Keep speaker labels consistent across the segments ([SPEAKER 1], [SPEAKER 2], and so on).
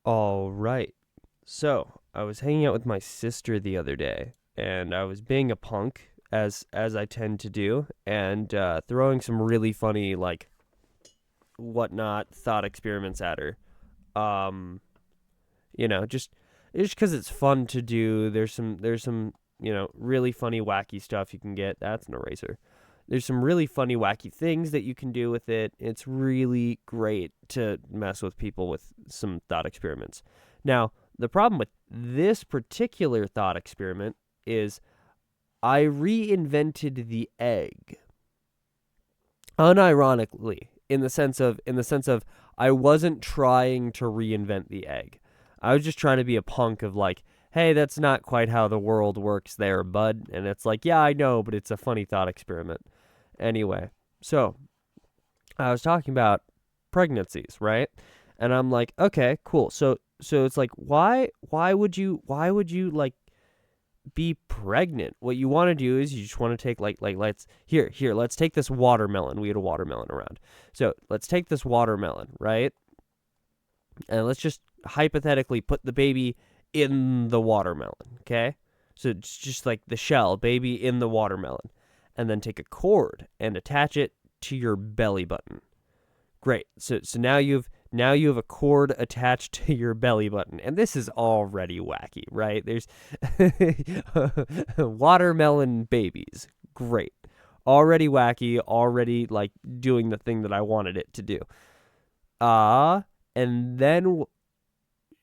[SPEAKER 1] All right. So, I was hanging out with my sister the other day, and I was being a punk as I tend to do, and throwing some really funny like whatnot thought experiments at her. Um, just because it's fun to do. There's some really funny wacky stuff you can get. That's an eraser. There's some really funny wacky things that you can do with it. It's really great to mess with people with some thought experiments. Now, the problem with this particular thought experiment is I reinvented the egg unironically in the sense of I wasn't trying to reinvent the egg. I was just trying to be a punk of like, hey, that's not quite how the world works there, bud. And it's like, yeah, I know, but it's a funny thought experiment. Anyway, so I was talking about pregnancies, right? And I'm like, okay, cool. So it's like, why would you like be pregnant? What you want to do is you just want to take like let's take this watermelon. We had a watermelon around. So let's take this watermelon, right? And let's just hypothetically put the baby in the watermelon, okay? So it's just like the shell, baby in the watermelon. And then take a cord and attach it to your belly button. Great. So now you have a cord attached to your belly button, and this is already wacky, right? There's watermelon babies. Great. Already wacky, already like doing the thing that I wanted it to do. And then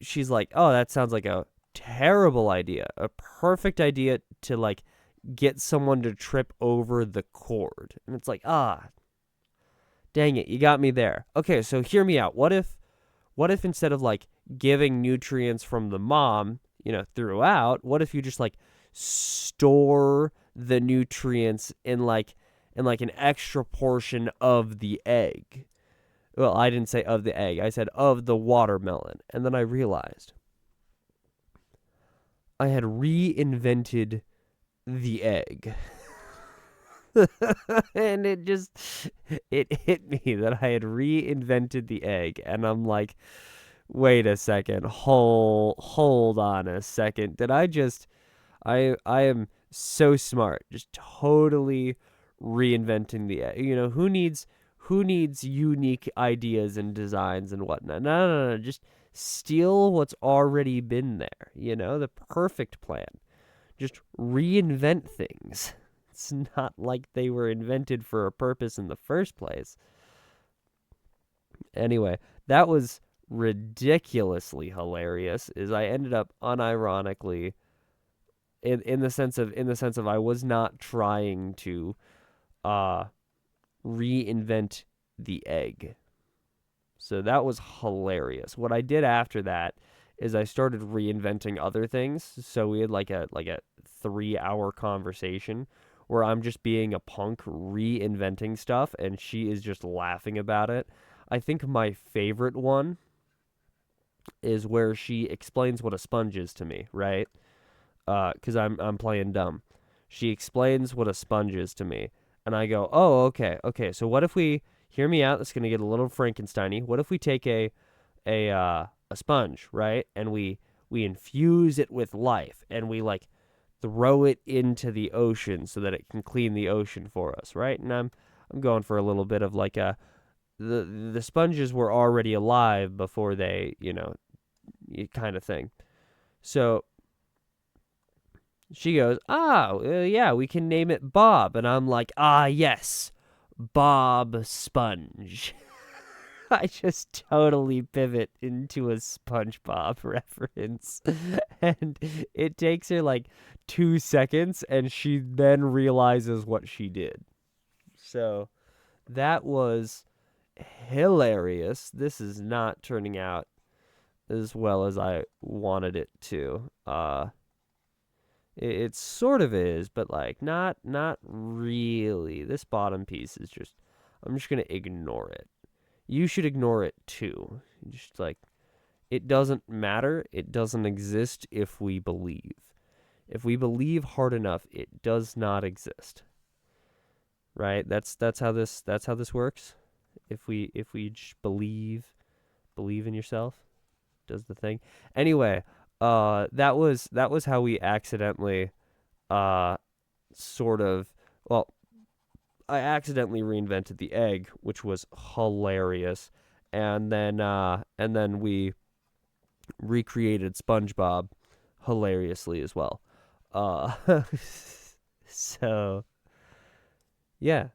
[SPEAKER 1] she's like, "Oh, that sounds like a terrible idea. A perfect idea to like get someone to trip over the cord." And it's like, dang it, you got me there. Okay, so hear me out. What if instead of like giving nutrients from the mom, throughout, what if you just like store the nutrients in like an extra portion of the egg? Well, I didn't say of the egg. I said of the watermelon. And then I realized I had reinvented the egg. And it hit me that I had reinvented the egg, and I'm like, wait a second, hold on a second. Did I just I am so smart, just totally reinventing the egg. Who needs unique ideas and designs and whatnot? No, no, no, just steal what's already been there. The perfect plan. Just reinvent things. It's not like they were invented for a purpose in the first place. Anyway, that was ridiculously hilarious. Is I ended up unironically in the sense of I was not trying to uh reinvent the egg. So that was hilarious. What I did after that is I started reinventing other things. So we had like a 3 hour conversation where I'm just being a punk reinventing stuff and she is just laughing about it. I think my favorite one is where she explains what a sponge is to me, right? Cuz I'm playing dumb. She explains what a sponge is to me and I go, "Oh, okay. Okay. So what if we hear me out? It's going to get a little Frankensteiny. What if we take a sponge, right? And we infuse it with life and we like throw it into the ocean so that it can clean the ocean for us, right? And I'm going for a little bit of like a the sponges were already alive before they, kind of thing. So she goes, yeah, we can name it Bob. And I'm like, yes, Bob Sponge. I just totally pivot into a SpongeBob reference. And it takes her like 2 seconds, and she then realizes what she did. So that was hilarious. This is not turning out as well as I wanted it to. It sort of is, but like not really. This bottom piece is just I'm just gonna ignore it. You should ignore it too. Just like it doesn't matter. It doesn't exist if we believe. If we believe hard enough, it does not exist. Right? That's how this works. If we just believe in yourself. does the thing. Anyway, that was how we accidentally uh sort of well, I accidentally reinvented the egg, which was hilarious. And then we recreated SpongeBob hilariously as well. Uh so yeah.